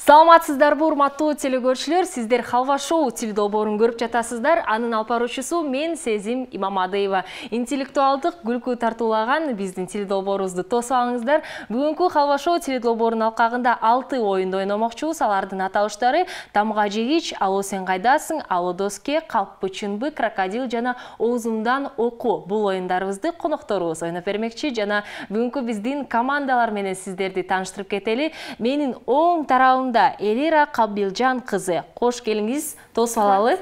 Саламатсыздарбы, урматтуу телекөрүүчүлөр, сиздер Халва шоу теледолбоорун көрүп жатасыздар. Анын алып баруучусу мен Сезим Имамадыева. Интеллектуалдык күлкү тартуулаган биздин теледолбоорубузду тосуп алыңыздар. Бүгүнкү Халва шоу теледолбоорунун алкагында 6 оюнду ойномокчубуз. Алардын аталыштары Тамга жегич, Алло сен кайдасың, Алло доске, Калппы чынбы, Крокодил жана Оозумдан оку. Бул оюндарыбызды конокторубуз ойноп бермекчи жана бүгүнкү биздин командалар менен сиздерди тааныштырып кетели. Менин оң тарабымда Элира Кабилжан кызы. Кош келиңиз, тосуп алалы.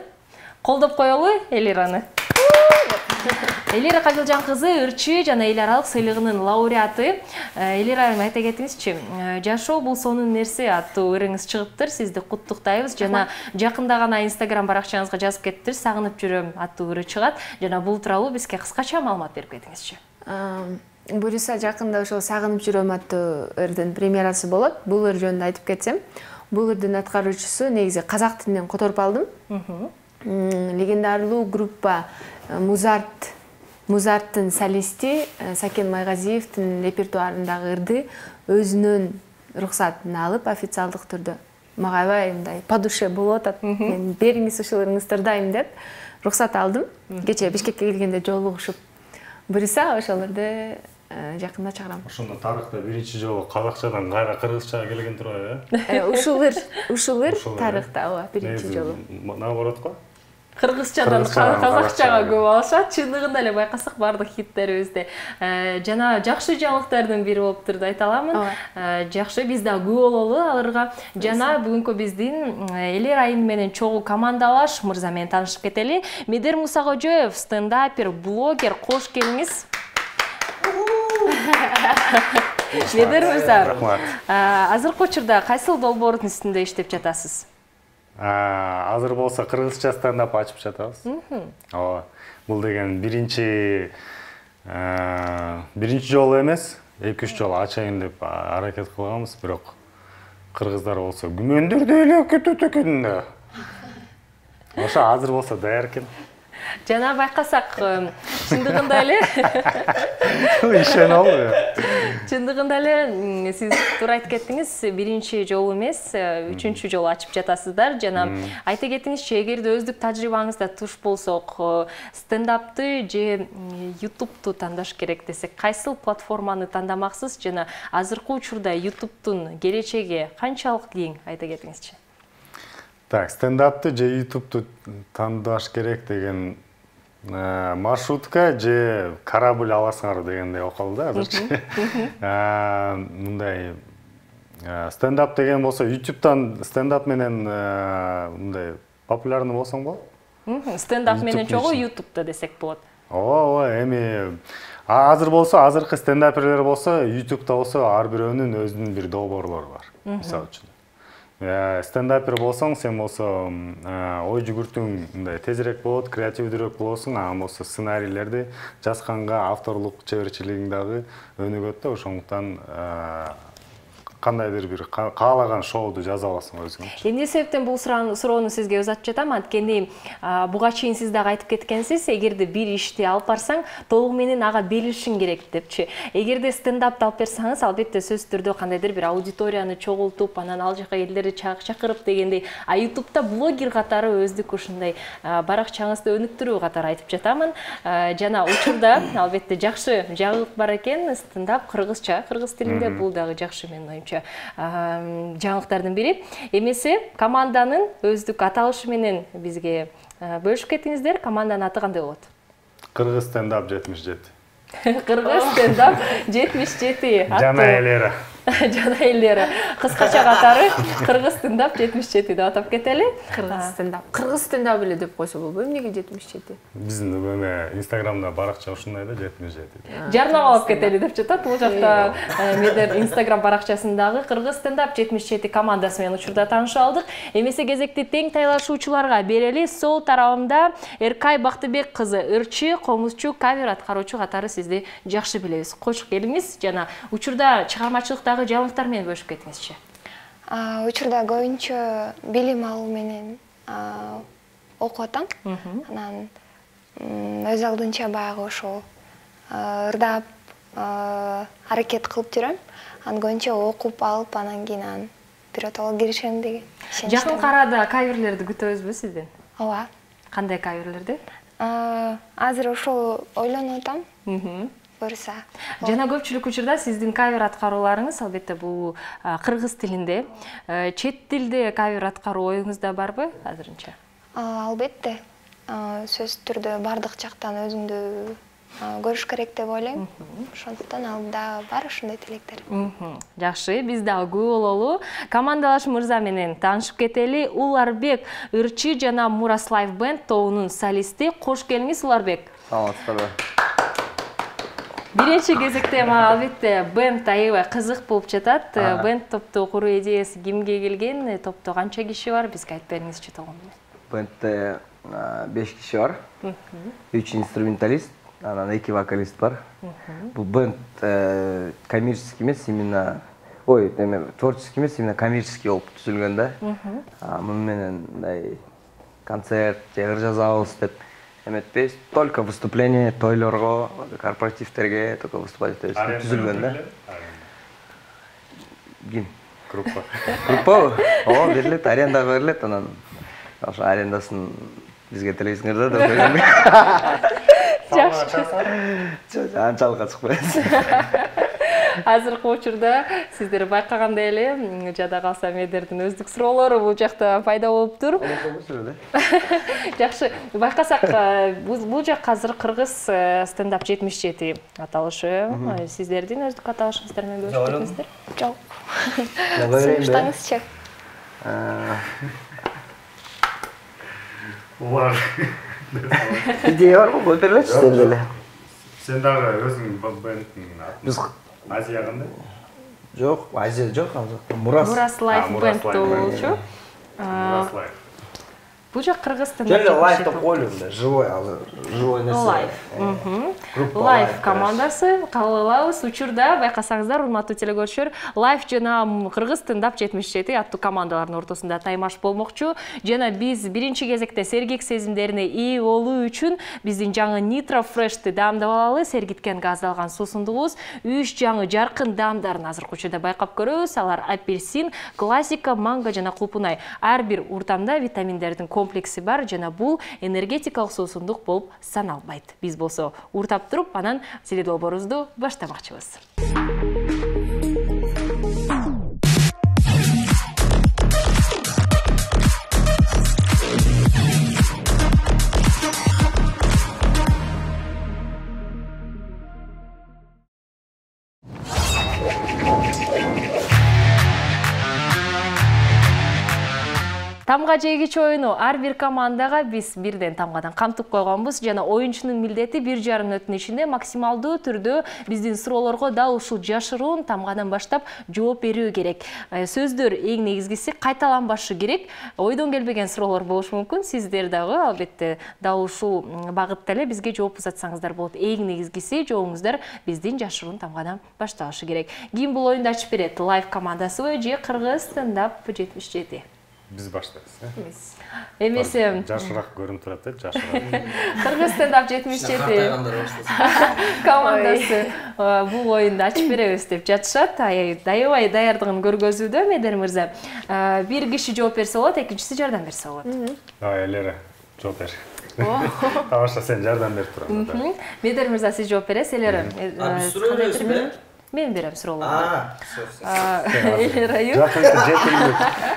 Колдоп коелу Элираны. Элира Кабилжан кызы ырчы жана эл аралык сыйлыгынын лауреаты. Элира, айта кетиңизчи, жашоо бул сонун нерсе аттуу ырыңыз чыгыптыр. Сизди куттуктайбыз жана жакында гана Instagram баракчаңызга жазып кеттир, сагынып жүрөм аттуу ыры чыгат. Жана бул тууралуу бизге кыскача маалымат берип кетиңизчи. Буюрса жакында ошол сагынып жүрөм аттуу ырдын премьерасы болот. Бул ыр жөнүндө айтып кетсем, бул ырдын аткаруучусу негизи казак тилинен которуп алдым. Легендарлуу группа Музарттын солисти Сакен Майгазиевдин репертуарындагы ырды өзүнүн уруксатын алып официалдык түрдө мага аябай мындай по душе болуп атат. Мен бериңиз ушул ырыңызды ырдайм деп уруксат алдым. Кечээ Бишкекке келгенде жолугушуп, буюрса ошолорду жакында чыгарам. Ошондо тарыхта биринчи жолу казакчадан кайра кыргызчага келген турбайбы, э? Ушул ыр тарыхта ооба биринчи жолу. Наоборот го? Кыргызчадан казакчага көп алышат. Чындыгында эле байкасак бардык хиттерибизде жана жакшы жаңылыктардын бири болуптур деп айта аламын. Жакшы, биз да күбө бололу аларга. Жана бүгүнкү биздин Элира айым менен чогуу командалаш мырза менен таанышып кетели. Медер Мусакожоев, стендапер, блогер, кош келиңиз. Медер мырза, азыркы учурда кайсыл долбоордун үстүндө иштеп жатасыз? Азыр болсо кыргызча стендап ачып жатабыз. Ооба. Бул деген биринчи жолу эмес, 2-3 жолу ачайын деп аракет кылганбыз, бирок кыргыздар болсо күмөндөрдө эле кетет экен да. Ошо азыр болсо даяр экен. Жана байкасак, чындыгында эле ишен албы. Чындыгында эле сиз туура айтып кеттиңиз, биринчи жолу эмес, 3-үчү жолу ачып жатасыздар. Жана айта кетиңизчи, эгерде өздүк тажрыйбаңызда туш болсок, стендапты же YouTube'ту тандаш керек десек, кайсыл платформаны тандамаксыз жана азыркы учурда YouTube'тун келечеги канчалык кийин, айта кетиңизчи? Так, стендапты же YouTube'ту тандаш керек деген маршрутка же корабль аласыңар дегендей околду да азырчы. Мындай стендап деген болсо YouTube'тан стендап менен мындай популярный болсоң болот. Стендап менен чогуу YouTube'та десек болот. Ооба, эми азыр болсо, азыркы стендаперлер болсо, YouTube'та болсо ар бирөөнүн өзүнүн бир долбоорлору бар. Мисалы үчүн. Стендапер болсоң, сен болсо ой жүгүртүүң мындай тезирээк болот, креативдүүрөөк болосуң, ага болсо сценарийлерди жазганга авторлук чеберчилигиң дагы өнүгөт да, ошондуктан кандайдыр бир каалаган шоуду жаза аласың өзүң. Эмне себептен бул суроону сизге узатып жатам? Анткени буга чейин сиз дагы айтып кеткенсиз, эгерде бир ишти алып барсаң, толугу менен ага берилишиң керек депчи. Эгерде стендапты алып берсаңыз, албетте сөзсүз түрдө кандайдыр бир аудиторияны чогултуп, анан ал жака элдерди чакырып дегендей, YouTube'та блогер катары өздүк ушундай баракчаңызды өнүктүрүү катары айтып жатамын. Жана учурда албетте жакшы жагылык бар экен, стендап кыргызча, кыргыз тилинде, бул дагы жакшы менин оюмча жаңылыктардын бири. Эмесе команданын өздүк аталышы менен бизге бөлүшүп кетиңиздер. Команданын аты кандай болот? Кыргыз стендап 77. Кыргыз стендап 77. Жана элери. Жана элери. Кыскача катары Кыргыз стендап 77 деп атап кетели. Кыргыз стендап эле деп койсо болбойбу? Эмнеге 77? Биздин Instagramда баракча ушундай да 77. Жарнамалап кетели деп жатат. Бул жакта Медер Instagram баракчасындагы Кыргыз стендап 77 командасы менен учурда таанышып алдык. Эмесе кезекти тең тайлашуучуларга берели. Сол тарабымда Эркай Бактыбек кызы, ырчы, комузчу, кавер аткаруучу катары сизди жакшы билебиз. Кош келиңиз жана учурда чыгармачылыктагы жаңылыктар менен бөлүшүп кетиңизчи. Учурда көбүнчө билим алуу менен окуп атам. Анан өз алдынча баягы ошол ырдап аракет кылып жүрөм. Анан көбүнчө окуп алып, анан кийин биротоло киришем деген. Жакын карада каверлерди күтөбүзбү сизден? Ооба. Кандай каверлерди? Азыр ошол ойлонуп атам. Буюрса. Жана көпчүлүк учурда сиздин кавер аткарууларыңыз албетте бул кыргыз тилинде. Чет тилде кавер аткаруу оюңузда барбы азырынча? Албетте. Сөз түрдө бардык жактан өзүңдү көрүш керек деп ойлойм. Ошондуктан алда бар ушундай тилектер. Жакшы, биз дагы көп бололу. Командалаш мырза менен таанышып кетели. Уларбек Ырчы жана Мурас Лайф Бенд тобунун солисти. Кош келиңиз, Уларбек. Саламатсыздарбы. Биринчи кезекте мага албетте бенд аябай кызык болуп жатат. Бенд топту куруу идеясы кимге келген? Топто канча киши бар? Бизге айтып бериңизчи толгондо. Бендте 5 киши бар. 3 инструменталист, анан 2 вокалист бар. Бул бенд коммерческий эмес, именно творческий эмес, именно коммерческий болуп түзүлгөн да. Муну менен мындай концерт, ыр жазабыз деп эметпейбиз. Только выступление, тойлорго, корпоративтерге только выступать этебиз деп түзүлгөн да. Ким? Группа. Группа? Берилет, аренда берилет, анан ошо арендасын бизге төлөйсүңөр да деп койгон. Жакшы. Анчалык чыкпайбыз. Азыркы учурда сиздер байкагандай эле, жада калса медердин өздүк суроолору бул жакта пайда болуптур. Жакшы, байкасак бул жак азыр кыргыз стендап 77 аталышы. Сиздердин өздүк аталышыңыздар менен бөлүшүп кетиңиздер? Жок. Сунуштаңызчы. Улар. Идея бар го, көтөрүп элечи сен деле. Сен дагы өзүң бендтин атын. Биз Азия кандай? жок, Азия жок, азыр Мурас. Мурас Лайф Бенд болчу. Мурас Лайф. Бул жак кыргыз Жөн эле лайф деп койлум да, живой нерсе. Лайф. Лайф командасы кабыл алабыз. Учурда байкасаңыздар, урматтуу телекөрүүчүлөр, Лайф жана кыргыз стендап 77 аттуу командалардын ортосунда таймаш болмокчу. Жана биз биринчи кезекте сергек сезимдерине ээ болуу үчүн биздин жаңы Nitro Fresh'ти даамдап алалы. Сергиткен газдалган суусундугубуз 3 жаңы жаркын даамдарын азыркы учурда байкап көрөбүз. Алар апельсин, классика, манго жана кулпунай. Ар бир уртамда витаминдердин комплекси бар жана бул энергетикалык суусундук болуп саналбайт. Биз болсо уртап туруп, анан теледолбоорубузду баштамакчыбыз. Тамга жегич оюну ар бир командага биз бирден тамгадан камтып койгонбуз жана оюнчунун милдети 1,5 мүнөттүн ичинде максималдуу түрдө биздин суроолорго дал ушул жашыруун тамгадан баштап жооп берүү керек. Сөздөр эң негизгиси кайталанбашы керек. Ойдон келбеген суроолор болушу мүмкүн. Сиздер дагы албетте дал ушул багытта эле бизге жооп узатсаңыздар болот. Эң негизгиси жообуңуздар биздин жашыруун тамгадан башталышы керек. Ким бул оюнду ачып берет? Лайф командасыбы же кыргыз стендап 77? Биз баштайбыз. Эмесе жашыраак көрүнүп турат да, жашыраак. Кыргыз стендап 77 командасы бул оюнду ачып беребиз деп жатышат. Аябай даярдыгын көргөзүүдө Медер мырза. Бир киши жооп берсе болот, экинчиси жардам берсе болот. Элере жооп бер. Тамаша, сен жардам берип турам. Медер мырза, сиз жооп бересиз, Элере. Биз суроо бересизби? Мен берем суроолорду. Элере.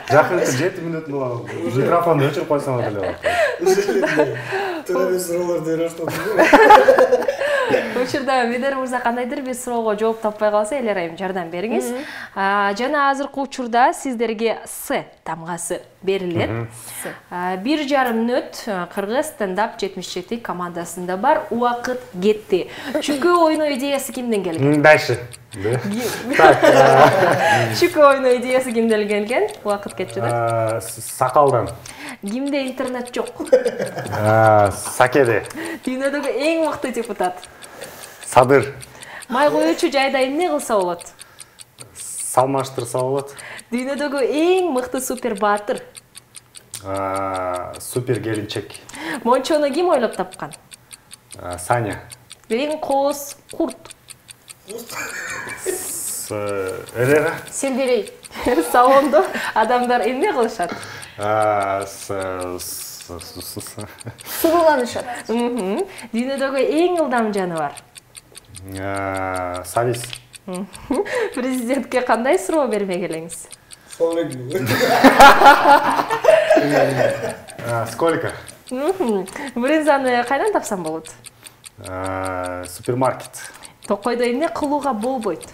Жакынкы 7 мүнөт микрофонду өчүрүп койсоңор деле болот. Тура суроолорду берип атат. Учурда Медер мырза кандайдыр бир суроого жооп таппай калса, Элерайым жардам бериңиз. Жана азыркы учурда сиздерге С тамгасы берилет. 1,5 мүнөт кыргыз стендап 77 командасында бар. Убакыт кетти. Чүкө ойноо идеясы кимден келген? Дальше. Чүкө ойноо идеясы кимден келген? Убакыт кетти да. Сакалдан. Кимде интернет жок? Сакеде. Дүйнөдөгү эң мыкты депутат. Садыр. Май коюучу жайда эмне кылса болот? Салмаштырса болот. Дүйнөдөгү эң мыкты супер баатыр. Супер келинчек. Мончону ким ойлоп тапкан? Саня. Эң кооз курт. Эрера. Селдерей. Салондо адамдар эмне кылышат? Сулууланышат. Дүйнөдөгү эң ылдам жаныбар. Сабис. Президентке кандай суроо бермек элеңиз? Сколько? Брынзаны кайдан тапсам болот? Супермаркет. Токойдо эмне кылууга болбойт?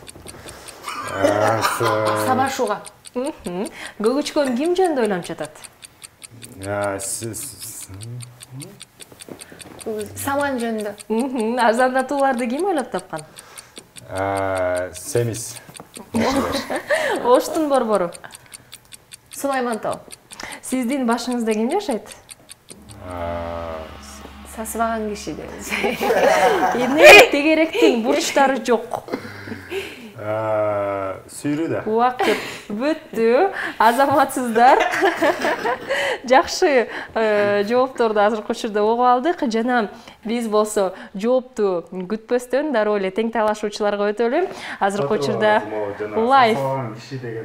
Сабашууга. Көгүчкөн ким жөнүндө ойлонуп жатат? Саман жөнүндө. Арзандатууларды ким ойлоп тапкан? Семиз. Оштун борбору. Сулаймантау. Сиздин башыңызда ким жашайт? Сасыбаган киши дейбиз. Эмне тегеректин бурчтары жок. Сүйрүүдө. Убакыт бүттү. Азаматсыздар. Жакшы жоопторду азыркы учурда угуп алдык. Жана биз болсо жоопту күтпөстөн дароо эле тең талашуучуларга өтөлү. Азыркы учурда лайф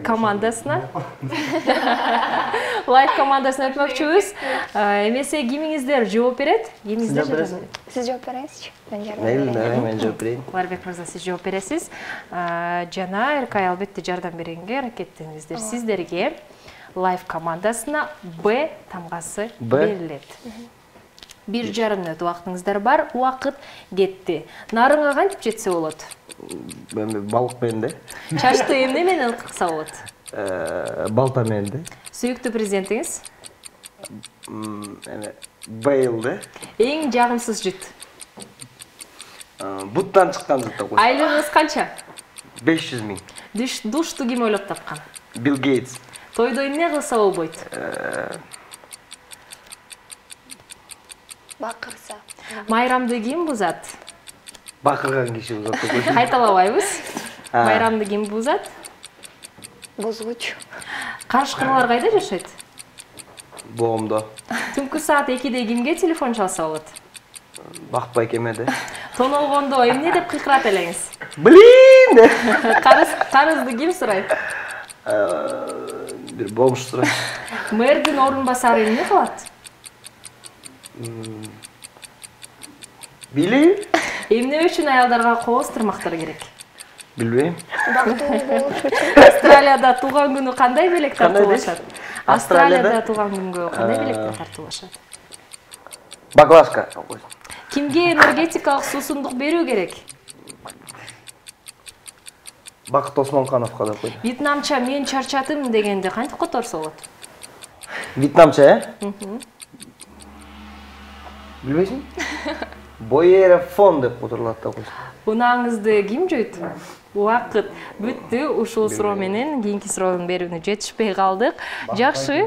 командасына өтмөкчүбүз. Эмесе кимиңиздер жооп берет? Кимиңиздер? Сиз жооп бериңизчи. Мен жооп берейин. Ларбек мырза, сиз жооп бересиз. Жана Эркай албетте жардам беренге аракеттениңиздер. Сиздерге лайф командасына Б тамгасы берилет. 1,5 мүнөт убактыңыздар бар. Убакыт кетти. Нарыңа кантип жетсе болот? Балык менен да. Чачты эмне менен кыкса болот? Балта менен да. Сүйүктүү президентиңиз? Бейл да. Эң жагымсыз жыт. Буттан чыккан жыт да. Айлыгыңыз канча? 500 000. Душту ким ойлоп тапкан? Билл Гейтс. Тойдо эмне кылса болбойт? Бакырса. Майрамды ким бузат? Бакырган киши бузат. Кайталабайбыз. Майрамды ким бузат? Бузгуч. Карышкыналар кайда жашайт? Боомдо. Түнкү саат 2-де кимге телефон чалса болот? Бакпай кемеде. Тоналгондо эмне деп кыйкырат элеңиз? Блин! Карызды ким сурайт? Бир бомж сурайт. Мэрдин орун басары эмне кылат? Билейм. Эмне үчүн аялдарга кооз тырмактар керек? Билбейм. Бактылуу болуш үчүн. Австралияда туулган күнү кандай белек тартуулашат? Австралияда? Австралияда туулган күнгө кандай белектер тартуулашат? Баклажка. Кимге энергетикалык суусундук берүү керек? Бакыт Осмонкановго деп койду. Вьетнамча мен чарчадым дегенде кантип которсо болот? Вьетнамча, Билбейсиңби? Боера фон деп которулат да койсун. Унааңызды ким жойт? Убакыт бүттү. Ушул суроо менен кийинки суроонун берүүнү жетишпей калдык. Жакшы.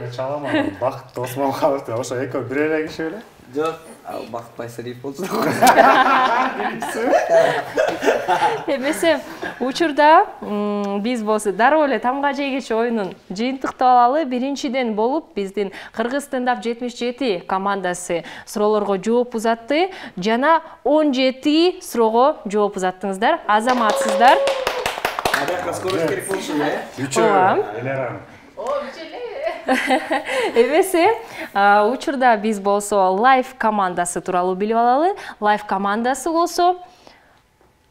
Бакыт Осмонканов деп ошо экөө бир эле киши беле? Жок, Бакыт Байсариев болсун. Эмесе учурда биз болсо дароо эле тамга жегичи оюнун жыйынтыктап алалы. Биринчиден болуп биздин Кыргыз стендап 77 командасы суроолорго жооп узатты жана 17 суроого жооп узаттыңыздар. Азаматсыздар. Адакка скорость керек болчу, Элеран. Эмесе учурда биз болсо лайф командасы тууралуу билип алалы. Лайф командасы болсо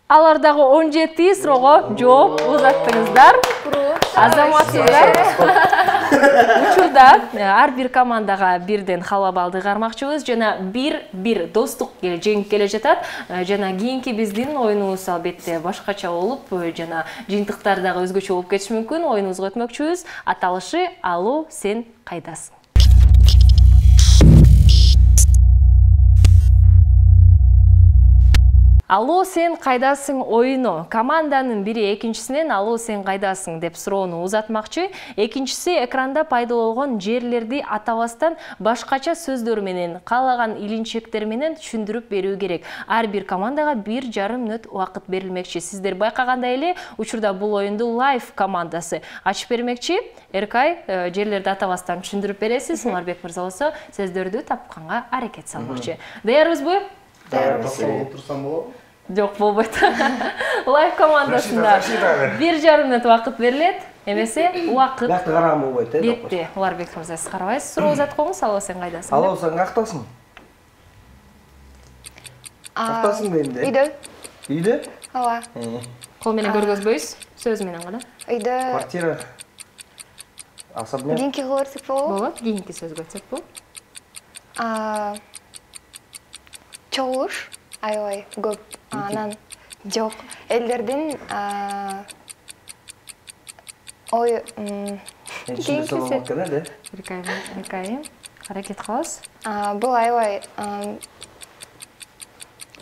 алардагы 17 суроого жооп узаттыңыздар. Азаматсыздар. Учурда ар бир командага бирден халва балды кармакчыбыз жана бир достук жеңип келе жатат. Жана кийинки биздин оюнубуз албетте башкача болуп, жана жыйынтыктар дагы өзгөчө болуп кетиши мүмкүн. Оюнубузга өтмөкчүбүз. Аталышы Алло, сен кайдасың? Алло, сен кайдасың оюну. Команданын бири экинчисинен алло, сен кайдасың деп суроону узатмакчы. Экинчиси экранда пайда болгон жерлерди атабастан башкача сөздөр менен, каалаган илинчектер менен түшүндүрүп берүү керек. Ар бир командага 1,5 мүнөт убакыт берилмекчи. Сиздер байкагандай эле, учурда бул оюнду лайф командасы ачып бермекчи. Эркай, жерлерди атабастан түшүндүрүп бересиз. Марбек мырза болсо сөздөрдү тапканга аракет салмакчы. Даярбызбы? Даярбыз. Турсам болобу? Жок, болбойт. Лайф командасында 1,5 мүнөт убакыт берилет. Эмесе убакыт. Бакты караган болбойт, Бетти. Уларбек мырза, сиз карабайсыз. Суроо узат коңуз. Алло, сен кайдасың? Алло, сен каяктасың? Каяктасың дейм да. Үйдө. Үйдө? Ооба. Кол менен көргөзбөйбүз. Сөз менен гана. Үйдө. Квартира. Особняк. Кийинки кылып берсек болобу? Болот. Кийинки сөзгө өтсөк бул. Чогулуш аябай көп. Анан жок. Элдердин ой, Кийинки сөз. Эркайым. Аракет кылабыз. Бул аябай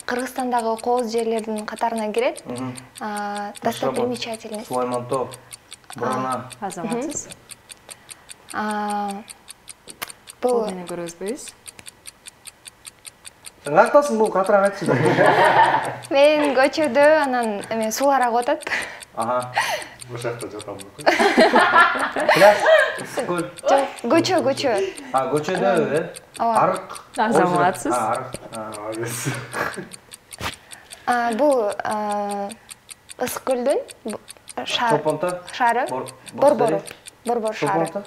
Кыргызстандагы кооз жерлердин катарына кирет. Достопримечательность. Сулаймантоо. Бурана. Азаматсыз. Бул Кол менен көргөзбөйбүз. Сен каяктасың бул катыраак айтчы. мен көчөдө анан эме сулар агып атат. Ага. Бул жакта жатам. Пляж. Көл. Жок, көчө. Көчөдө, Ооба. арык. Азаматсыз. Арык. Бул Ысык көлдүн Чолпонто. шары. Борбор шары. Чолпонто.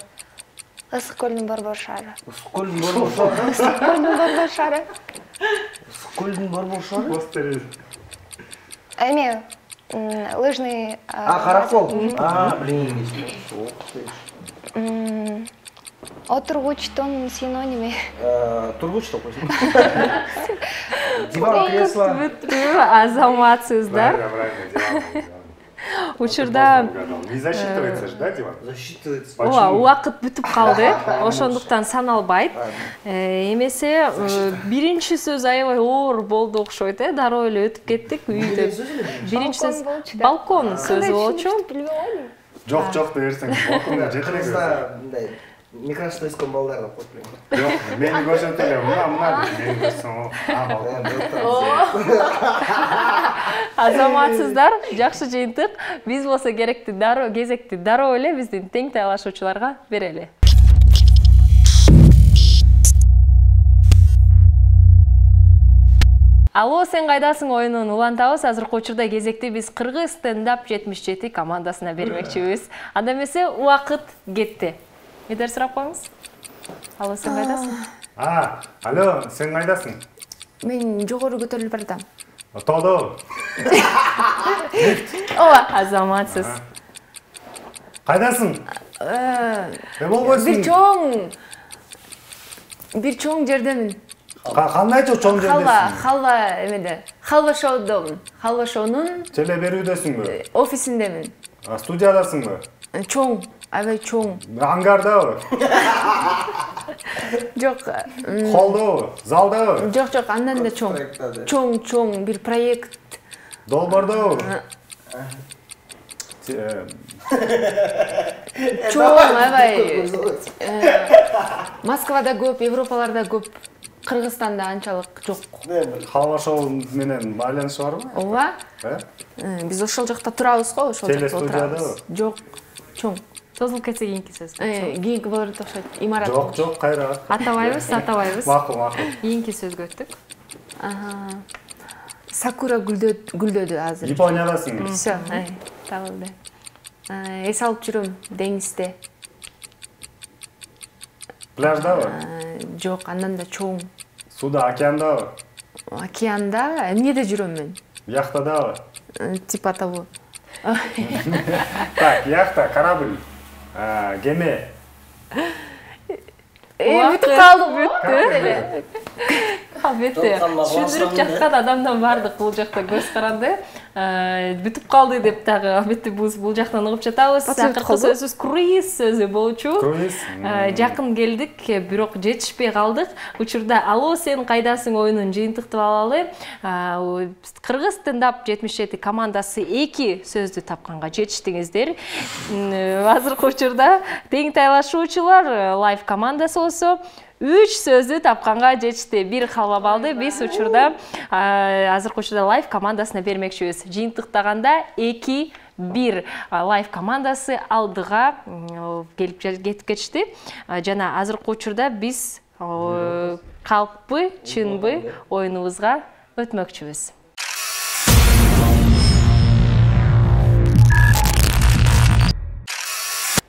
Ысык көлдүн борбор шары. Ысык көлдүн борбор шары. Ысык көлдүн борбор шары. Ысык көлдүн борбор шары. Эме лыжный Каракол. Блин. Отургучтун синонимы. Тургуч деп койсоң. Диван, кресло. Азаматсыздар. Учурда Не засчитывается же, да, диван? Засчитывается. ооба, убакыт бүтүп калды. Ошондуктан саналбайт. Эмесе биринчи сөз аябай оор болду окшойт, дароо эле өтүп кеттик үйдө. Биринчи сөз балкон сөзү болчу. Жок деп берсең, балконго жетелей Кыргызда мындай микрофон искон балдар деп коюп коёюн. Жок, мени көрсөтүп эле, мына мени көрсөң, балкон. Азаматсыздар, жакшы жыйынтык. Биз болсо керекти дароо кезекти дароо эле биздин тең тайлашуучуларга берели. Алло, сен кайдасың оюнун улантабыз. Азыркы учурда кезекти биз Кыргыз стендап 77 командасына бермекчибиз. Анда эмесе убакыт кетти. Эдер сурап коюңуз. Алло, сен кайдасың? Алло, сен кайдасың? Мен жогору көтөрүлүп баратам. Тоодо. Ооба, азаматсыз. Кайдасың? Болбойсуң. Бир чоң жердемин. Кандай чоң жердесиң? Халва эмеде. Халва шоудомун. Халва шоунун Теле берүүдөсүңбү? офисиндемин. Студиядасыңбы? Чоң, аябай чоң. Ангардабы? Жок. Холдобу? Залдабы? Жок, андан да чоң. Чоң бир проект. Долбоордобу? Чоң, аябай. Москвада көп, Европаларда көп. Кыргызстанда анчалык жок. Халва шоу менен байланышы барбы? Ооба. Биз ошол жакта турабыз го, ошол жакта Телестудиядабы? Жок, чоң. Созулуп кетсе кийинки сөз. Кийинки болот окшойт. Имарат. Жок, кайра. Атабайбыз. Макул. Кийинки сөзгө өттүк. Сакура гүлдөдү азыр. Япониядасың. Всё, табылды. Эс алып жүрөм деңизде. Пляждабы? Жок, андан да чоң. Суда, океандабы? Океанда эмнеде жүрөм мен? Яхтадабы? Типа того. Так, яхта, корабль, кеме. Бүтүп калдык. Албетте, түшүндүрүп жаткан адамдан бардык бул жакта көз каранды. Бүтүп калды деп дагы албетте бул жактан угуп жатабыз. Акыркы сөзүбүз круиз сөзү болчу. Круиз. Жакын келдик, бирок жетишпей калдык. Учурда Алло, сен кайдасың оюнун жыйынтыктып алалы. Кыргыз стендап 77 командасы 2 сөздү тапканга жетиштиңиздер. Азыркы учурда тең тайлашуучулар лайф командасы болсо 3 сөздү тапканга жетишти. Бир халва балды. Биз учурда азыркы учурда лайф командасына бермекчибиз. Жыйынтыктаганда 2-1 лайф командасы алдыга келип кетишти. Жана азыркы учурда биз калппы, чынбы оюнубузга өтмөкчүбүз.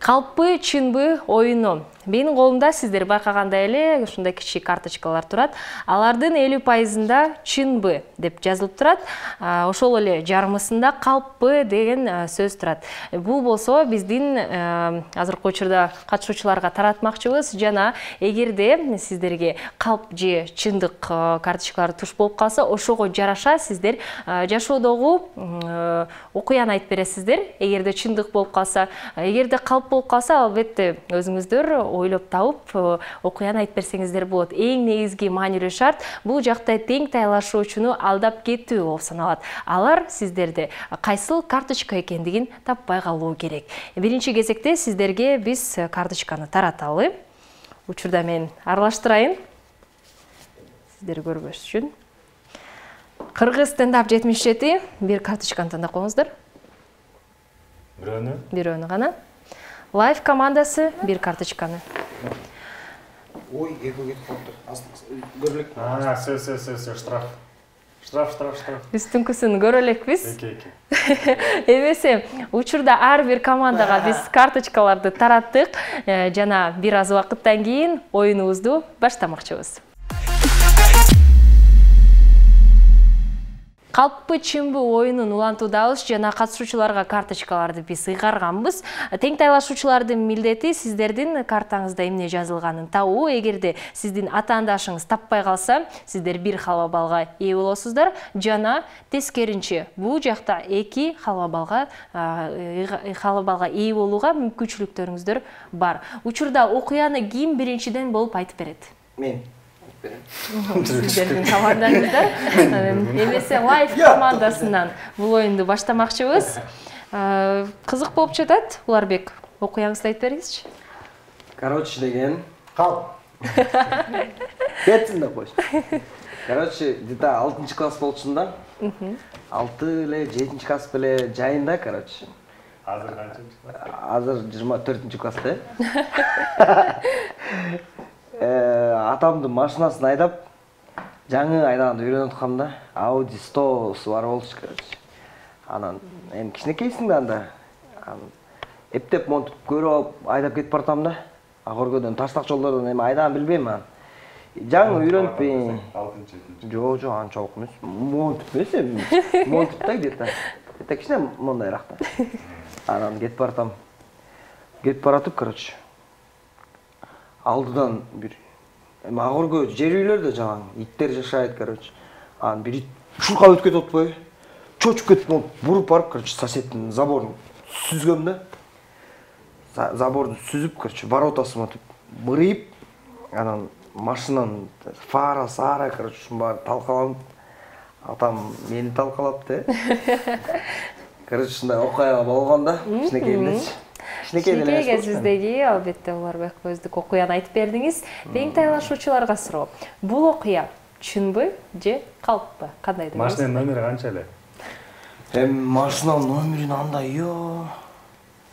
Калппы, чынбы оюну. Менин колумда сиздер байкагандай эле ушундай кичи карточкалар турат. Алардын 50%-ында чынбы деп жазылып турат. Ошол эле жарымысында калппы деген сөз турат. Бул болсо биздин азыркы учурда катышуучуларга таратмакчыбыз жана эгерде сиздерге калп же чындык карточкалар туш болуп калса, ошого жараша сиздер жашоодогу окуяны айтып бересиздер. Эгерде чындык болуп калса, эгерде калп болуп калса, албетте өзүңүздөр ойлоп тауып окуяны айтып берсеңиздер болот. Эң негизги маанилүү шарт бул жакта тең тайлашуучуну алдап кетүү болуп саналат. Алар сиздерде кайсыл карточка экендигин таппай калуу керек. Биринчи кезекте сиздерге биз карточканы тараталы. Учурда мен аралаштырайын. Сиздер көрбөш үчүн. Кыргыз стендап 77 бир карточканы тандап коюңуздар. Бирөөнү гана. Лайф командасы бир карточканы. Ой, эго кетип калыптыр. Көрөлүк. Сөз, штраф. Биз түнкүсүн көрө элекпиз. Эмесе, учурда ар бир командага биз карточкаларды тараттык жана бир аз убакыттан кийин оюнубузду баштамакчыбыз. Калппы, чынбы оюнун улантуудабыз жана катышуучуларга карточкаларды биз ыйгарганбыз. Тең тайлашуучулардын милдети сиздердин картаңызда эмне жазылганын табуу. Эгерде сиздин атаандашыңыз таппай калса, сиздер бир халва балга ээ болосуздар жана тескеринче бул жакта 2 халва балга ээ болууга мүмкүнчүлүктөрүңүздөр бар. Учурда окуяны ким биринчиден болуп айтып берет? Мен. Сиздердин командаңыздар. Эмесе лайф командасынан бул оюнду баштамакчыбыз. Кызык болуп жатат. Уларбек, окуяңызды айтып бериңизчи. Короче деген. Кал. Кетсин да кош. Короче, где-то 6 класс болчун да. 6 эле 7 класс беле жайында, короче. Азыр канчынчы класс? Азыр 24 класста. Атамдын машинасын айдап, жаңы айдаганды үйрөнүп аткамда, Audi 100 бар болчу, короче. Анан эми кичинекейсиң да анда. Эптеп монтуп көрүп айдап кетип бартам да. Көргөдөн таштак жолдордон эми айдаган билбейм мен. Жаңы үйрөнүп 6-7. Жок, анчалык эмес. Монтуп эмес эми. Монтуп да где-то. Это кичине мондайракта. Анан кетип бартам. Кетип баратып, короче. Алдыдан бир эми агыргө жер үйлөрдө жаган иттер жашайт, короче. Анан бир ит чуркап өтүп кетип атпайбы? Чочуп кетип буруп барып, короче, соседтин заборун сүзгөм да. Заборду сүзүп, короче, воротасына мырыйып, анан машинанын фара, сара, короче, ушун баары талкаланып, атам мени талкалапты. Короче, ушундай окуя болгон да, кичинекейимдечи. Кичинекей кезиңиздеги албетте Уларбек өздүк окуяны айтып бердиңиз. Тең тайлашуучуларга суроо. Бул окуя чынбы же калппы? Кандай дейсиз? Машинанын номери канча эле? Эми машинанын номерин анда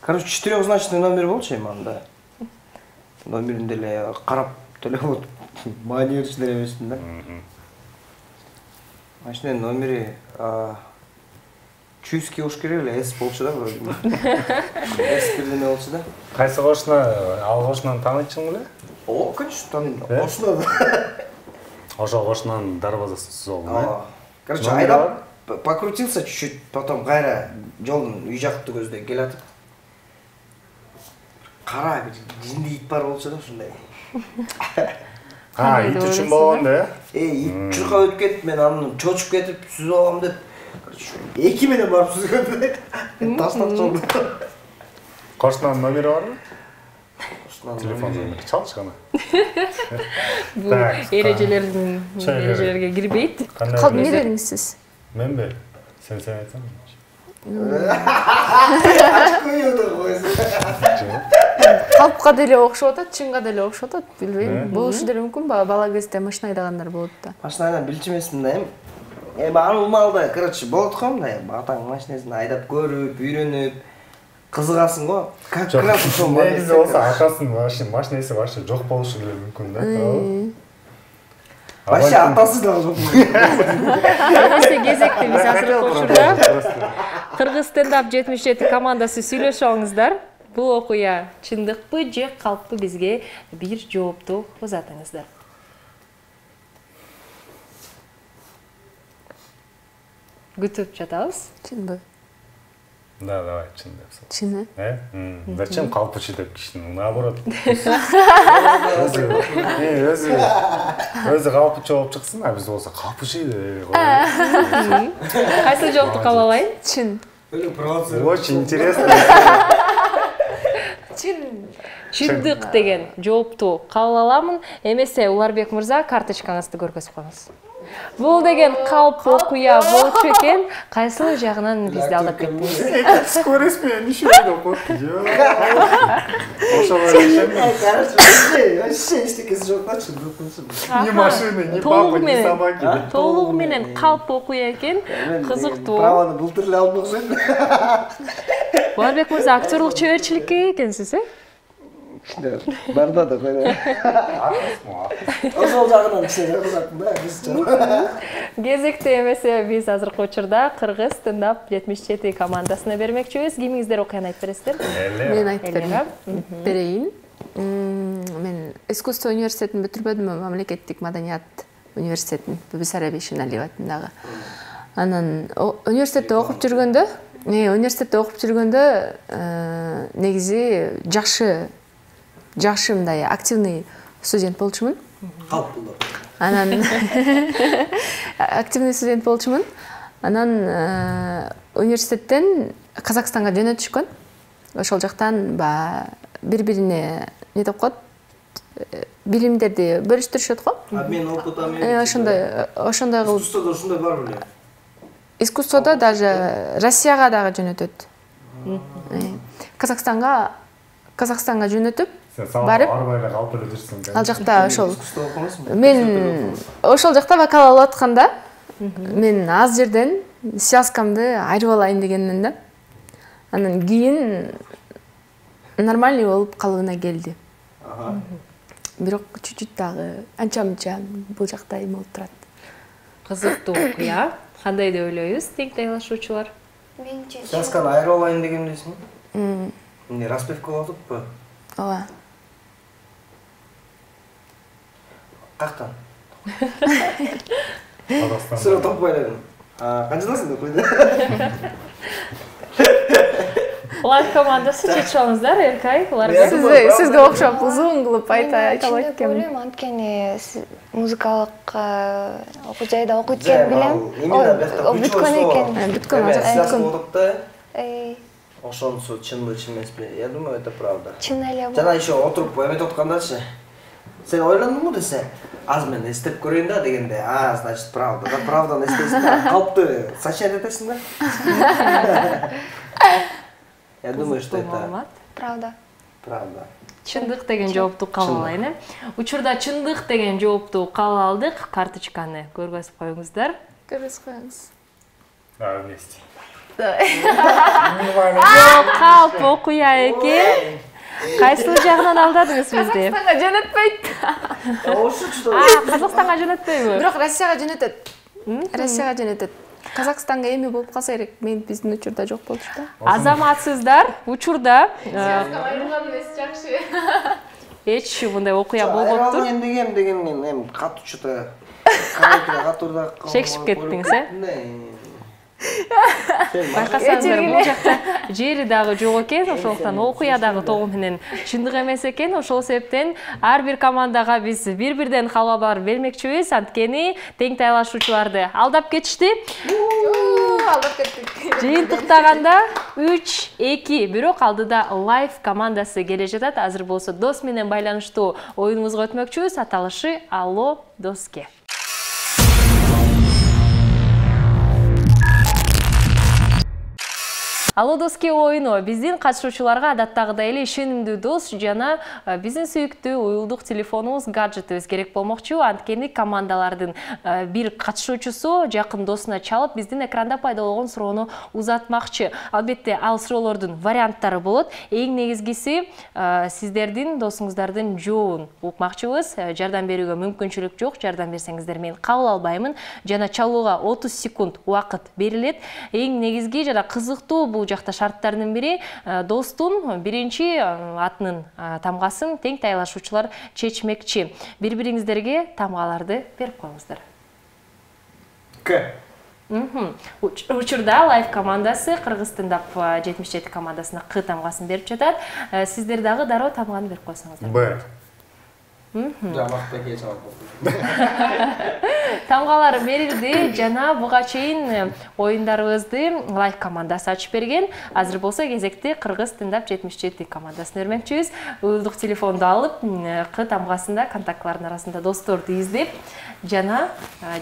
короче, 4-значный номер болчу эми анда. Номерин деле карап деле болот. Маанилүү эмесмин да. Машинанын номери Чуйский болуш керек эле, S болчу да вроде. S бирдеме болчу да. Кайсы кошуна, ал кошунан таанычсың беле? О, конечно, тааныйм. Кошуна. Ошол кошунан дарбазасы болгон, Короче, айдап покрутился чуть-чуть, потом кайра жолдун үй жакты көздөй келатып. Кара бир жинди ит бар болчу да ушундай. Ит үчүн болгон да, ит чуркап өтүп кетип, мен аны чочуп кетип сүзүп алам деп. Эки менен барып сүзгөм да. Таштак жолду. Кошунан номери барбы? Телефон номери чалчы гана. Бул эрежелерге кирбейт. Калп эмне дедиңиз сиз? Менби? Сен айтсаң. Калпка деле окшоп атат, чынга деле окшоп атат, билбейм. Болушу деле мүмкүн, бала кезде машина айдагандар болот да. Машина айдан билчү эмесмин да эми. Эми ал маалда, короче, болот го мындай, атаң машинасын айдап көрүп, үйрөнүп, кызыгасың го. Как раз ошол негизи болсо акасынын машинеси вообще жок болушу деле мүмкүн да. Вообще атасы да жок. Эмесе кезекте биз азыр учурда Кыргыз стендап 77 командасы сүйлөшүп алыңыздар. Бул окуя чындыкпы же калппы бизге бир жоопту узатыңыздар. Күтүп жатабыз. Чынбы? Да, давай, чын деп сал. Чыны? Зачем калпычы деп киштин? Наоборот. Өзү калпычы болуп чыксын, а биз болсо калпычы деп. Кайсы жоопту кабыл алайын? Чын. Очень интересно. Чын. Чындык деген жоопту кабыл аламын. Эмесе Уларбек мырза карточкаңызды көргөзүп коюңуз. Бул деген калп окуя болчу экен, кайсыл жагынан бизди алдап кеттиңиз? Скорость менен еще окуп. Ошого вообще эчтекеси жок да, чындык. Ни машины, ни папа, ни собаки. Толугу менен калп окуя экен, кызыктуу. Праваны былтыр эле алып койсоң. Уларбек мырза актерлук чеберчиликке экенсиз, Барда да койду. Ошол жагынан кичине кызыктым да, биз. Кезекте эмесе биз азыркы учурда Кыргыз стендап 77 командасына бермекчибиз. Кимиңиздер окуяны айтып бересиздер? Мен айтып берейин. Мен искусство университетин бүтүрбөдүм, мамлекеттик маданият университетин, Бесарабия Алиев атындагы. Анан университетте окуп жүргөндө, негизи жакшы мындай активный студент болчумун. Калп булду. Анан активный студент болчумун. Анан университеттен Казакстанга жөнөтүшкөн. Ошол жактан бири-бирине не деп коет? Билимдерди бөлүштүрүшөт го. Обмен опытами. Ошондой кылып. Искусствода ушундай бар беле? Искусствода даже Россияга дагы жөнөтөт. Казакстанга жөнөтүп барып арбайга калп эле жүрсүң. ал жакта ошол Искусство окумайсыңбы? мен ошол жакта вокал алып атканда мен аз жерден связкамды айырып алайын дегенмин да. Анан кийин нормальный болуп калыбына келди. Бирок чуть-чуть дагы анча-мынча бул жакта эме болуп турат. Кызыктуу окуя. Кандай деп ойлойбуз, тең тайлашуучулар? Менче Связканы айырып алайын деген дейсиңби? Эмне распевка болуп атпы? Ооба. Кактан? Казакстан. Сыры топпой эледим. Канчадасың деп койду. Лайв командасы чечиңиздер, Эркай, Сизге окшоп узун кылып айта алат экен. Ойлойм, анткени музыкалык окуу жайда окуйт экен билем. Бүткөн экен. Бүткөн Бүткөн. Ошонусу чынбы чын эмеспи? Я думаю, это правда. Чын эле бул. Жана еще отуруп эметип аткандачы. Сен ойлондуңбу десе, аз мен эстеп көрөйүн да дегенде, значит правда. Да правданы эстейсиң да, калпты сочинять этесиң да. Я думаю, что это Правда. правда. Чындык деген жоопту кабыл алайын, э? Учурда чындык деген жоопту кабыл алдык. Карточканы көргөзүп коюңуздар. Көрүп коюңуз. Да, вместе. Жок, калп окуя экен. Кайсыл жагынан алдадыңыз бизди? Казакстанга жөнөтпөйт. Ошо Казакстанга жөнөтпөйбү? Бирок Россияга жөнөтөт. Казакстанга эми болуп калса керек. Мен биздин учурда жок болчу да. Азаматсыздар, учурда Айрылган эмес жакшы. эч мындай окуя болбоптур. деген эми катчута. Катурда Шекшип кеттиңиз, э? Байкасаңыздар, Эчергиле. бул жакта жери дагы жок экен, ошондуктан окуя дагы толугу менен чындык эмес экен. Ошол себептен ар бир командага биз бир-бирден халабар бермекчибиз. Анткени тең тайлашуучуларды алдап кетишти. Алдап кеттик. Жыйынтыктаганда 3-2, бирок алдыда лайв командасы келе жатат. Азыр болсо дос менен байланыштуу оюнубузга өтмөкчүбүз. Аталышы Алло доске. Алло доске оюну биздин катышуучуларга адаттагыдай эле ишенимдүү дос жана биздин сүйүктүү уюлдук телефонубуз, гаджетибиз керек болмокчу. Анткени командалардын бир катышуучусу жакын досуна чалып биздин экранда пайда болгон суроону узатмакчы. Албетте ал суроолордун варианттары болот. Эң негизгиси сиздердин досуңуздардын жообун укмакчыбыз. Жардам берүүгө мүмкүнчүлүк жок. Жардам берсеңиздер мен кабыл албаймын. Жана чалууга 30 секунд убакыт берилет. Эң негизги жана кызыктуу бул бул жакта шарттардын бири достун биринчи атынын тамгасын тең тайлашуучулар чечмекчи. Бири-бириңиздерге тамгаларды берип коюңуздар. Учурда Лайф командасы Кыргыз Стендап 77 командасына К тамгасын берип жатат. Сиздер дагы дароо тамганы берип койсоңуздар. Б. Тамгалар берилди жана буга чейин оюндарыбызды Лайф командасы ачып берген. Азыр болсо кезекти Кыргыз Стендап 77 командасын өрмөкчүбүз. Уюлдук телефонду алып, К тамгасында контактлардын арасында досторду издеп, жана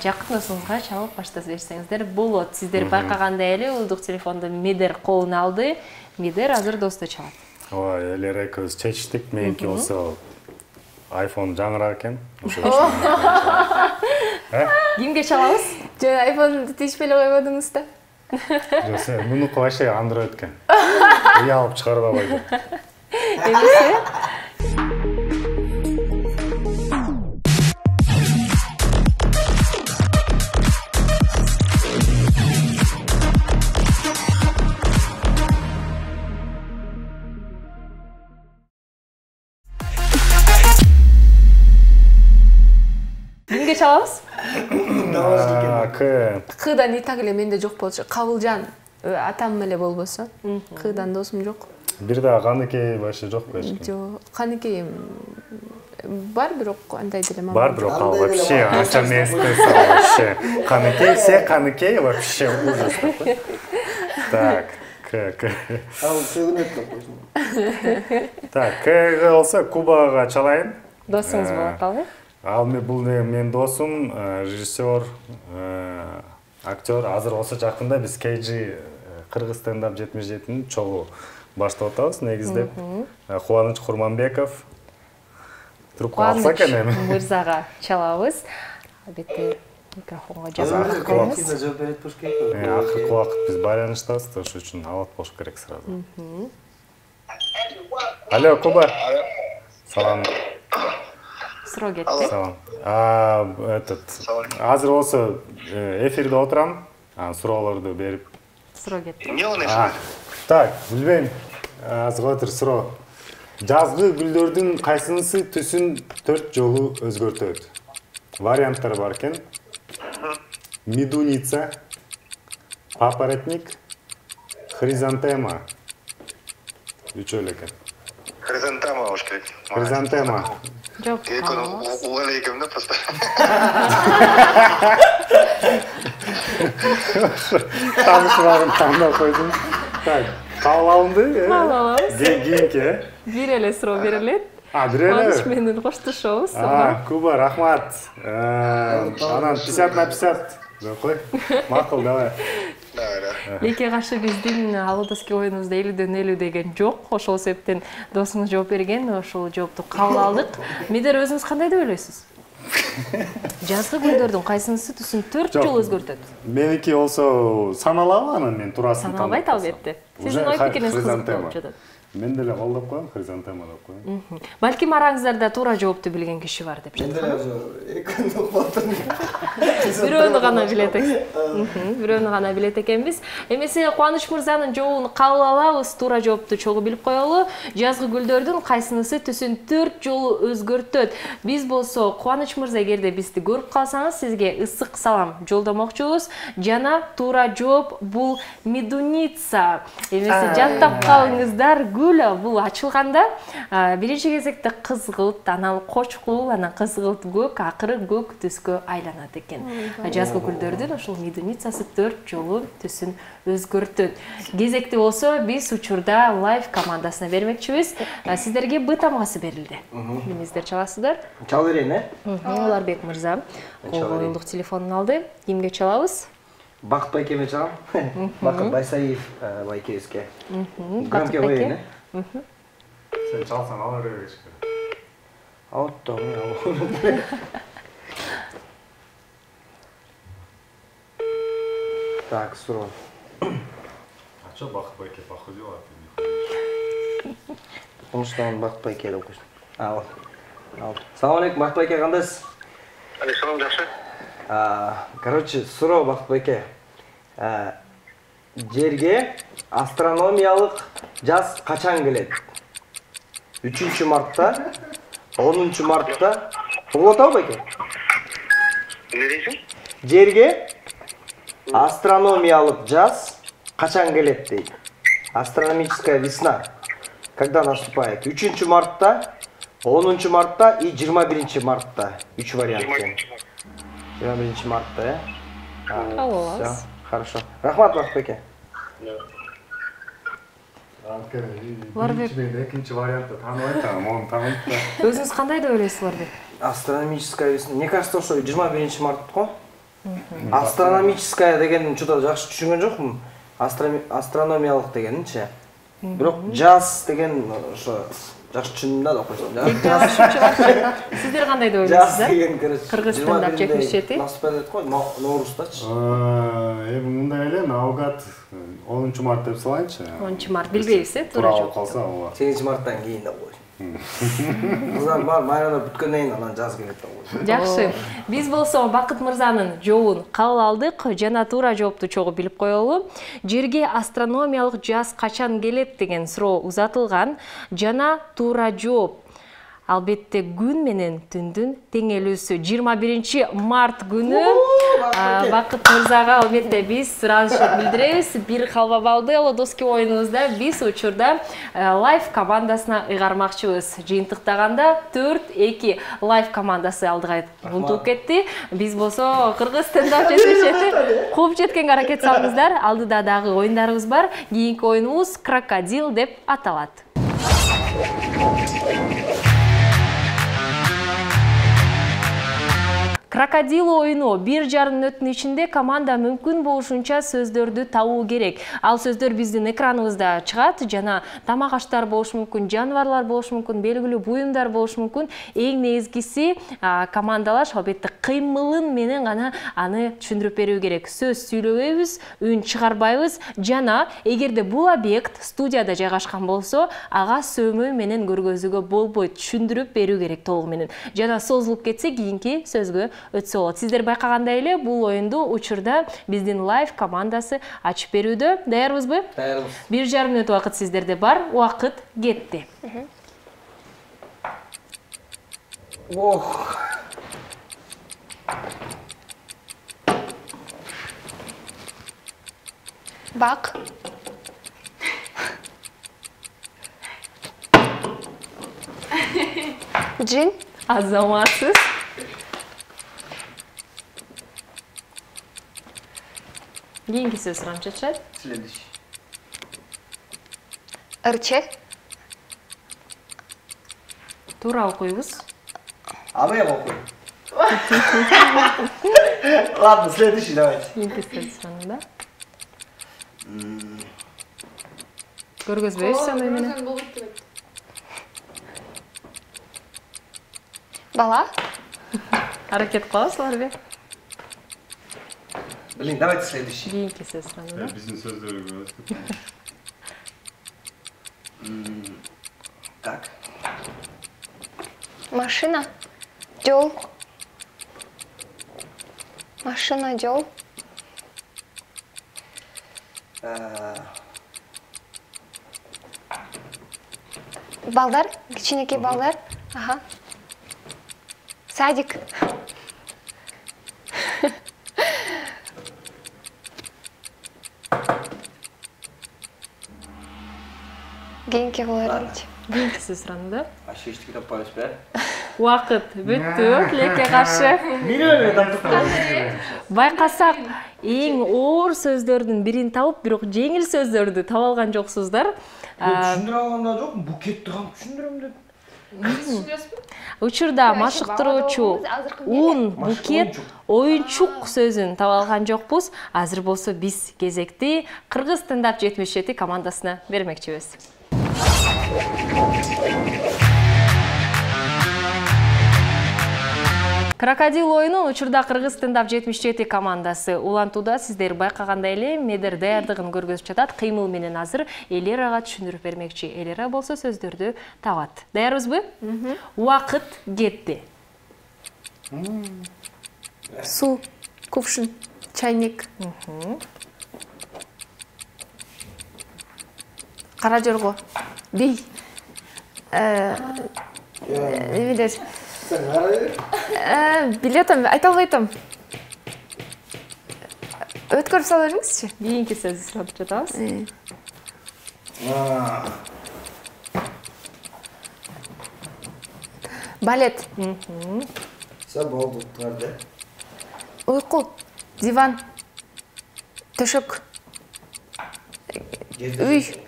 жакын досуңузга чалып баштап берсеңиздер болот. Сиздер байкагандай эле уюлдук телефонду Медер колуна алды. Медер азыр досту чалат. Ой, эле экөөбүз чечтик. Меники болсо iPhone жаңыраак экен. Кимге чалабыз? Жана iPhone тийишпей эле койбодуңуз да. Жок, сен мунуку вообще Android экен. Алып чыгарып албайды. Эмесе? Кимге чалабыз? Кыдан и так эле менде жок болчу. Кабылжан атам эле болбосо. Кыдан досум жок. Бир да Каныкей вообще жок эчким. Жок, Каныкей бар, бирок андай деле мама. Бар, бирок ал вообще анча месте вообще. Каныкей, все Каныкей вообще ужас такой. Так, К. Ал сөгүнөт койсун. Так, К болсо Кубага чалайын. Досуңуз болот албы? Ал бул менин досум, режиссер, актер. Азыр болсо жакында биз KG Кыргыз Стендап 77-nin чогуу баштап атабыз негиздеп. Кубаныч Курманбеков трубка алса экен эми. Мырзага чалабыз. Албетте микрофонго Азыр жазып коюңуз. коебуз. Жооп берет болуш керек. Акыркы убакыт биз байланыштабыз, ошол үчүн алат болуш керек сразу. Алло, Куба. Салам. Суроо кетти. Салам. Азыр болсо эфирде отурам. Суроолорду берип. Суроо кетти. Так, билбейм. Азыр отур суроо. Жазгы гүлдөрдүн кайсынысы түсүн 4 жолу өзгөртөт? Варианттар бар экен. Медуница, папоротник, хризантема. Үчөө эле экен. Хризантема болуш керек. Хризантема. Жок. Уган экенмин да просто. Таанышыбагын тандап койдум. Так, кабыл алынды. Кабыл алабыз. Кийинки. Бир эле суроо берилет. Бир эле. Кубаныч менен коштошобуз. Куба, рахмат. Анан 50 на 50. Кой. Макул, давай. Эки каршы биздин Алодоски оюнубузда 50-дөн 50 деген жок. Ошол себептен досуңуз жооп берген, ошол жоопту кабыл алдык. Медер өзүңүз кандай деп ойлойсуз? Жазгы гүлдөрдүн кайсынысы түсүн 4 жолу өзгөртөт? Меники болсо саналабы анан мен туурасын тандап. Саналбайт албетте. Сиздин ой пикириңиз кызык болуп жатат. Мен деле колдоп коем, хризантема деп коем. Балким араңыздарда туура жоопту билген киши бар деп Мен жатат. деле экөөнү уктум. Бирөөнү гана билет экенбиз. Бирөөнү гана билет экенбиз. Эмесе Кубаныч мырзанын жообун кабыл алабыз, туура жоопту чогуу билип коелу. Жазгы гүлдөрдүн кайсынысы түсүн 4 жолу өзгөртөт? Биз болсо Кубаныч мырза эгерде бизди көрүп калсаңыз, сизге ысык салам жолдомокчубуз. Жана туура жооп бул медуница. Эмесе жаттап калыңыздар. Гүл бул ачылганда биринчи кезекте кызгылт, анан кочкул, анан кызгылт көк, акыры көк түскө айланат экен. Жазгы гүлдөрдүн ошол медуницасы 4 жолу түсүн өзгөртөт. Кезекти болсо биз учурда Лайф командасына бермекчибиз. Сиздерге Б тамгасы берилди. Кимиздер чаласыздар? Чал берейин, Уларбек мырза коюлдук телефонун алды. Кимге чалабыз? Бакыт байкеме чалам. Бакыт Байсаев байкебизге. Громкий коюн, Сен чалсаң ала беребиш. Аутто, Так, суроо. А чё Бакыт байке похудел, а ты не ходишь? Потому что он Бакыт байке деп койсун. Вот. Салам алейкум, Бакыт байке кандайсыз? Алейкум, жакшы. Короче, суроо Бакыт байке. Жерге астрономиялық жаз қачан келет? 3 мартта, 10 мартта. Ұғылатау бәке? Не дейсің? Жерге астрономиялық жаз қачан келет дейді. Астрономическая весна. Когда наступает? 3 мартта, 10 мартта и 21 мартта. 3 вариант. 21 мартта, Все, хорошо. Рахмат, Бақбеке. Экинчи вариантты тааныбайт да, мону тааныбайт да. Өзүңүз кандай деп ойлойсуз Уларбек? Астрономическая весна. Мне кажется, ошо 21 март го. Астрономическая дегенин чуда жакшы түшүнгөн жокмун. Астрономиялык дегенинчи. Бирок жаз деген ошо жакшы түшүндүм да окуйсам. Сиздер кандай деп Жаз ойлойсуз? деген Кыргыз тилинде 77. Наступает го, Ноорустачы. Эми мындай эле наугад 10 март деп салайынчы. 10 март билбейбиз, туура Тууралып жок. калса ооба. 8 марттан кийин да кой. Кыздар бар, майрада бүткөндөн кийин анан жаз келет да кой. Жакшы. Биз болсо Бакыт мырзанын жообун кабыл алдык жана туура жоопту чогуу билип коелу. Жерге астрономиялык жаз качан келет деген суроо узатылган жана туура жооп албетте күн менен түндүн теңелүүсү 21 март күнү. Бакыт мырзага албетте биз ыраазычылык билдиребиз. Бир калба балды Лодоски оюнубузда биз учурда лайф командасына ыйгармакчыбыз. Жыйынтыктаганда 4-2 лайф командасы алдыга умтулуп кетти. Биз болсо Кыргыз стендап жетишети кууп жеткенге аракет салыңыздар. Алдыда дагы оюндарыбыз бар. Кийинки оюнубуз Крокодил деп аталат. Крокодил оюну 1,5 мүнөттүн ичинде команда мүмкүн болушунча сөздөрдү табуу керек. Ал сөздөр биздин экраныбызда чыгат жана тамак аштар болушу мүмкүн, жаныбарлар болушу мүмкүн, белгилүү буюмдар болушу мүмкүн. Эң негизгиси командалаш албетте кыймылын менен гана аны түшүндүрүп берүү керек. Сөз сүйлөбөйбүз, үн чыгарбайбыз жана эгерде бул объект студияда жайгашкан болсо, ага сөөмөй менен көргөзүүгө болбойт, түшүндүрүп берүү керек толугу менен. Жана созулуп кетсе кийинки сөзгө өтсө болот. Сиздер байкагандай эле бул оюнду учурда биздин лайф командасы ачып берүүдө. Даярбызбы? Даярбыз. 1,5 мүнөт убакыт сиздерде бар. Убакыт кетти. Ох. Бак. Джин. Азаматсыз. Кийинки сөз Рамчатшат. Следующий. Ырче. Туура окуйбуз. А я могу. Ладно, следующий давайте. Кийинки сөз да? Көргөзбөйбүз аны менен. Бала. Аракет кылабызбы бе? Блин, давайте следующий. Кийинки сөз да? Биздин сөздөргө Так. Машина. Жол. Машина, жол. Балдар. Кичинекей балдар. Ага. Садик. Кийинки болорунчу. Кийинки сөз да? Вообще ештеңе таппайбыз бе? Убакыт бүттү, тилекке каршы. Миллион таптык. Байкасак, эң оор сөздөрдүн бирин табып, бирок жеңил сөздөрдү таба алган жоксуздар. Түшүндүрө алганда жокмун, букетти кантип түшүндүрөм деп. Учурда машыктыруучу ун, букет, оюнчук сөзүн таба алган жокпуз. Азыр болсо биз кезекти Кыргыз стендап 77 командасына бермекчибиз. Крокодил оюну учурда Кыргыз стендап 77 командасы улантууда. Сиздер байкагандай эле медер даярдыгын көргөзүп жатат. Кыймыл менен азыр Элерага түшүндүрүп бермекчи. Элера болсо сөздөрдү табат. Даярбызбы? Убакыт кетти. Суу, кувшин, чайник. Кара жорго. Бий. Немелер? Sen kara ver. Биле атам, айта албайтам. Өткөрүп сала бериңизчи. Кийинки сөздү сурап жатабыз. Балет. Sen boldu. Nerede? Уйку. Диван. Төшөк. Үй.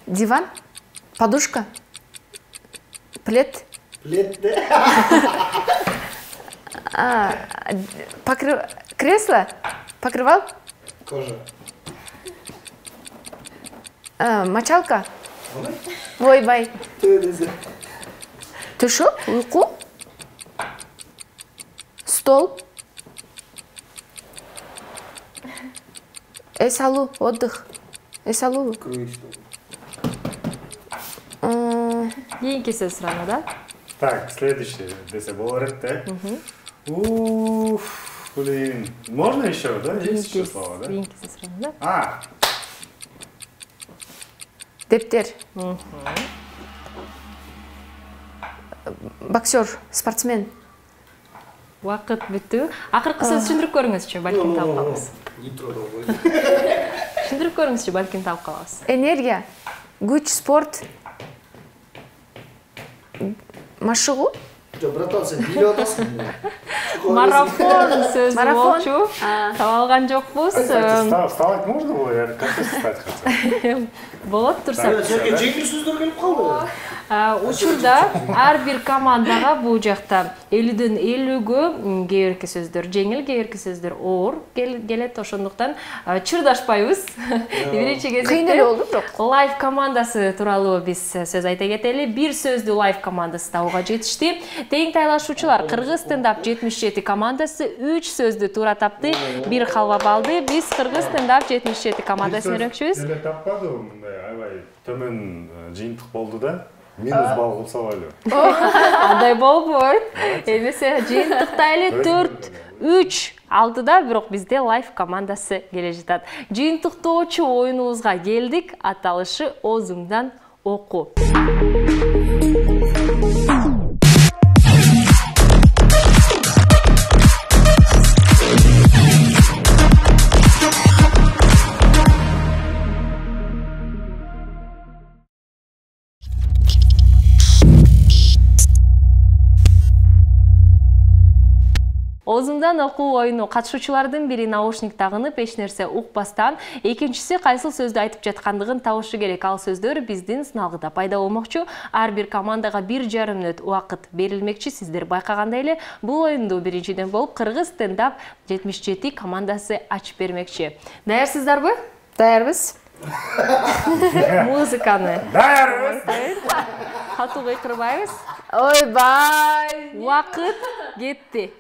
Диван. Подушка. Плед. Плед de. Кресло. Покрывал. Кожа. Мочалка. Ойбай. Öyleyse. Төшөк. Уйку. Стол. Эс алуу. Отдых. Эс алуу. Кийинки сөз сурануда. Так, следующий, десе боларык да? Уф, блин. Можно еще, да? Есть еще слова, да? Кийинки сөз сурануда. Дептер. Боксер. Спортсмен. Убакыт бүттү. Акыркы сөз түшүндүрүп көрүңүзчү, балким таап калабыз. Түшүндүрүп көрүңүзчү, балким таап калабыз. Энергия. Күч, спорт. Машыгуу. Yo, bratан, sen hile otasın. Марафон сөзү Марафон. болчу. Таба алган жокпуз. Вставать можно было? Я как-то встать хотел. Болот турса. Sen jengil sözler gelip kaldı. Учурда ар бир командага бул жакта 50дөн 50гө кээ бирки сөздөр жеңил, кээ бирки сөздөр оор келет. Ошондуктан чырдашпайбыз. Биринчи кезекте Кыйын эле болду бирок. Лайф командасы тууралуу биз сөз айта кетели. Бир сөздү Лайф командасы табууга жетишти. Тең тайлашуучулар Кыргыз стендап 77 командасы 3 сөздү туура тапты. Бир калбап алды. Биз Кыргыз стендап 77 командасын өрөкчүбүз. Эле таппады, мындай аябай төмөн жыйынтык болду да. Минус балл кылып салайлы. Андай болбойт. Эмесе жыйынтыкта эле 4-3 алдыда, бирок бизде Лайф командасы келе жатат. Жыйынтыктоочу оюнубузга келдик. Аталышы Оозуңдан окуу. Оозуңдан окуу оюну катышуучулардын бири наушник тагынып эч нерсе укпастан, экинчиси кайсыл сөздү айтып жаткандыгын табышы керек. Ал сөздөр биздин сыналгыда пайда болмокчу. Ар бир командага 1,5 мүнөт убакыт берилмекчи. Сиздер байкагандай эле бул оюнду биринчиден болуп Кыргыз стендап 77 командасы ачып бермекчи. Даярсыздарбы? Даярбыз. Музыканы Даярбыз. катуу кыйкырбайбыз. Ойбай. Убакыт кетти.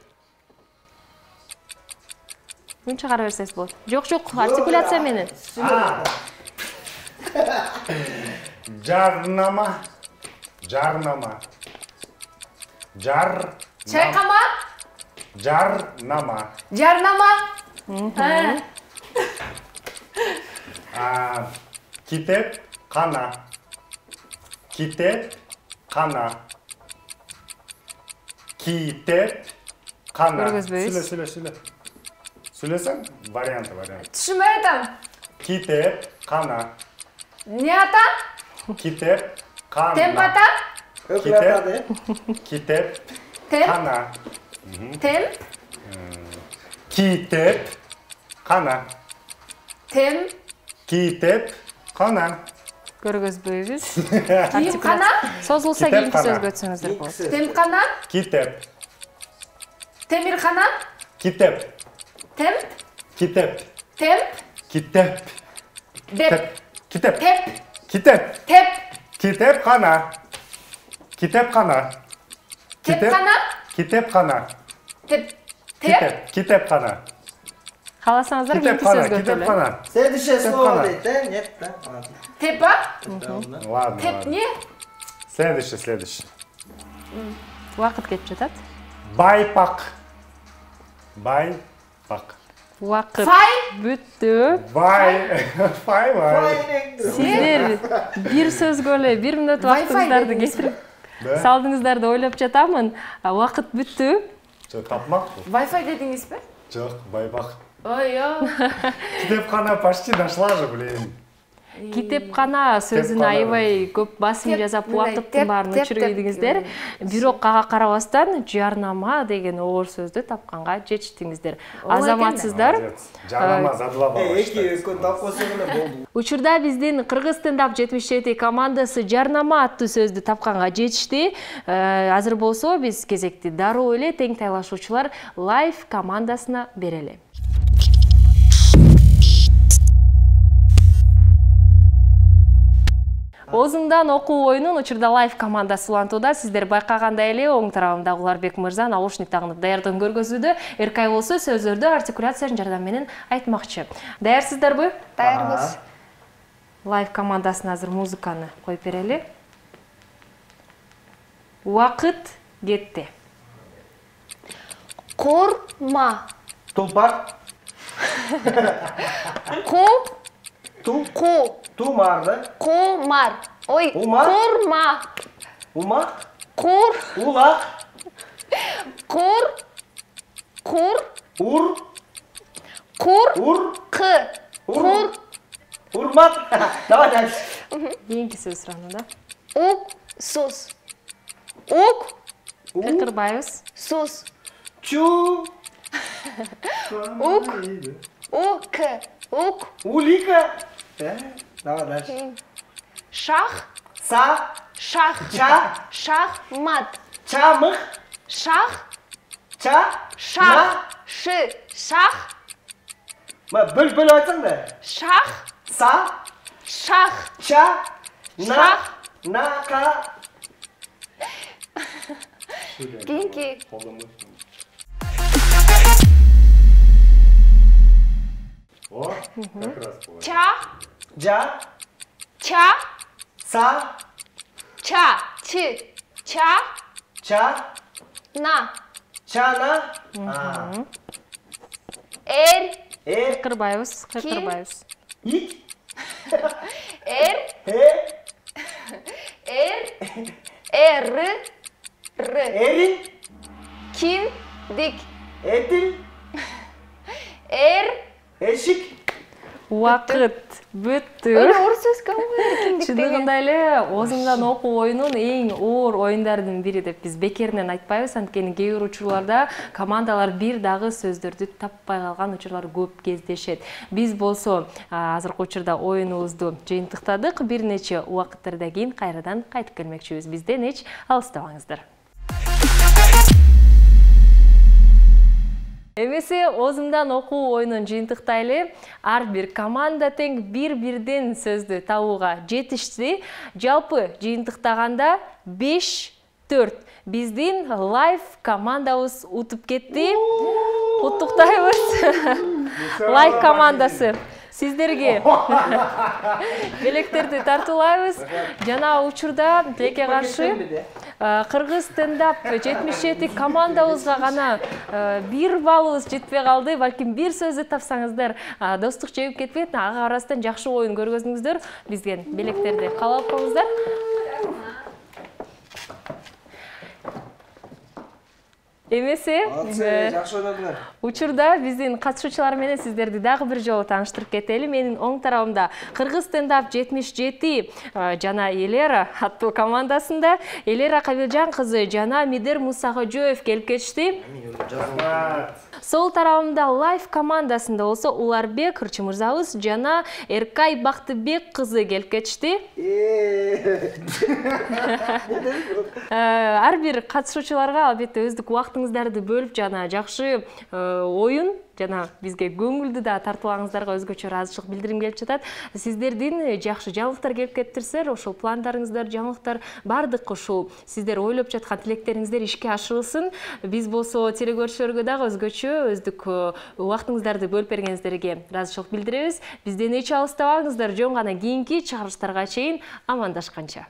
Күн чыгара берсеңиз болот. Жок, артикуляция менен. Жарнама. Чайкама. Жарнама. Жарнама. Китеп кана. Көргөзбөйбүз. Сүйлө. Сөйлесең, вариант. Түшүнбөй атам. Китеп кана. Не ата? Китеп кана. Темп ата? Китеп Темп. кана. Темп. Китеп кана. Темп. Китеп кана. Көргөзбөйбүз. Кийим кана? Созулса Китеп кийинки кана. сөзгө өтсөңүздөр болот. Темп кана? Китеп. Темир кана? Китеп. Темп. Китеп. Темп. Китеп. Деп. Китеп. Теп. Китеп. Теп. Китеп кана. Кеп кана? Китеп кана. Теп. Теп. Китеп кана. Кааласаңыздар кийинки сөзгө Китеп өтөлү. кана. Следующее слово кана. дейт, да? Нет, да? Ладно. Тепа? Ладно. Теп не? Следующий. Убакыт кетип жатат. Байпак. Убакыт бүттү. Фай. Сиздер бир сөзгө эле 1 мүнөт убактыңыздарды кетирип салдыңыздар деп ойлоп жатамын. Убакыт бүттү. Тапмакпы? Wi-Fi дедиңизби? Жок, байбак. Ой, Китепкана почти нашла же, блин. Китепкана сөзүн аябай көп басым жасап убакыттын баарын өчүргөйдүңүздөр. Бирок ага карабастан жарнама деген оор сөздү тапканга жетиштиңиздер. Азаматсыздар. Жарнама задыла баба. Экөө тапкансаң эле болду. Учурда биздин Кыргыз стендап 77 командасы жарнама аттуу сөздү тапканга жетишти. Азыр болсо биз кезекти дароо эле тең тайлашуучулар Live командасына берели. Озундан окуу оюнун учурда Live командасы улантууда. Сиздер байкагандай эле оң тарабында Уларбек мырза наушник тагынып даярдыгын көргөзүүдө. Эркай болсо сөздөрдү артикуляциянын жардамы менен айтмакчы. Даярсыздарбы? Даярбыз. Live командасына азыр музыканы коюп берели. Убакыт кетти. Курма. Тулпар. Тумар, да? Кумар. Ой, Умар? курма. Умак. Улак. Ур. Урмак. Давай дальше. Кийинки сөз сураны да. Уксус. Кыркырбайбыз. Сус. Чу. Улика. Давай дальше. Шах. Шахмат. Чамых. Шах. Бөл айтсаң да. Шах. Кейинки. О, как раз было. Чана. Кыркырбайбыз. Ит. Эрин. Киндик. Этил. Эшик. Убакыт бүттү. Орус сөз кабыл. Чындыгында эле озундан окуу оюнун эң оор оюндардын бири деп биз бекеринен айтпайбыз. Анткени кээ бир учурларда командалар бир дагы сөздөрдү таппай калган учурлар көп кездешет. Биз болсо азыркы учурда оюнубузду жыйынтыктадык. Бир нече убакыттардан кийин кайрадан кайтып келмекчибиз. Бизден эч алыстабаңыздар. Эмесе озундан окуу оюнун жыйынтыктайлы. Ар бир команда тең бир-бирден сөздү табууга жетишти. Жалпы жыйынтыктаганда 5-4 биздин Live командабыз утуп кетти. Куттуктайбыз. Live командасы сиздерге белектерди тартуулайбыз. Жана учурда тилекке каршы Кыргыз стендап 77 командабызга гана 1 балыбыз жетпей калды. Балким бир сөздү тапсаңыздар, достук жегип кетпейт. Ага арасынан жакшы оюн көргөзүңүздөр. Бизден белектерди кабыл алып коюңуздар. Эмесе, жакшы ойнодуңар. Учурда биздин катышуучулар менен сиздерди дагы бир жолу тааныштырып кетели. Менин оң тарабымда Кыргыз стендап 77 жана Элера аттуу командасында Элера Кабилжан кызы жана Мидер Мусахожоев келип кетишти. Сол тарабымда Live командасында болсо Уларбек Ырчымырзабыз жана Эркай Бактыбек кызы келип кетишти. Ар бир катышуучуларга албетте өздүк убактыңыздарды бөлүп жана жакшы оюн жана бизге көңүлдү да тартуулаңыздарга өзгөчө ыраазычылык билдирим келип жатат. Сиздердин жакшы жаңылыктар келип кетирсер, ошол пландарыңыздар, жаңылыктар бардык ушул сиздер ойлоп жаткан тилектериңиздер ишке ашырылсын. Биз болсо телекөрүүчүлөргө дагы өзгөчө өздүк убактыңыздарды бөлүп бергениңиздерге ыраазычылык билдиребиз. Бизден эч алыстабаңыздар, жөн гана кийинки чыгарылыштарга чейин амандашканча.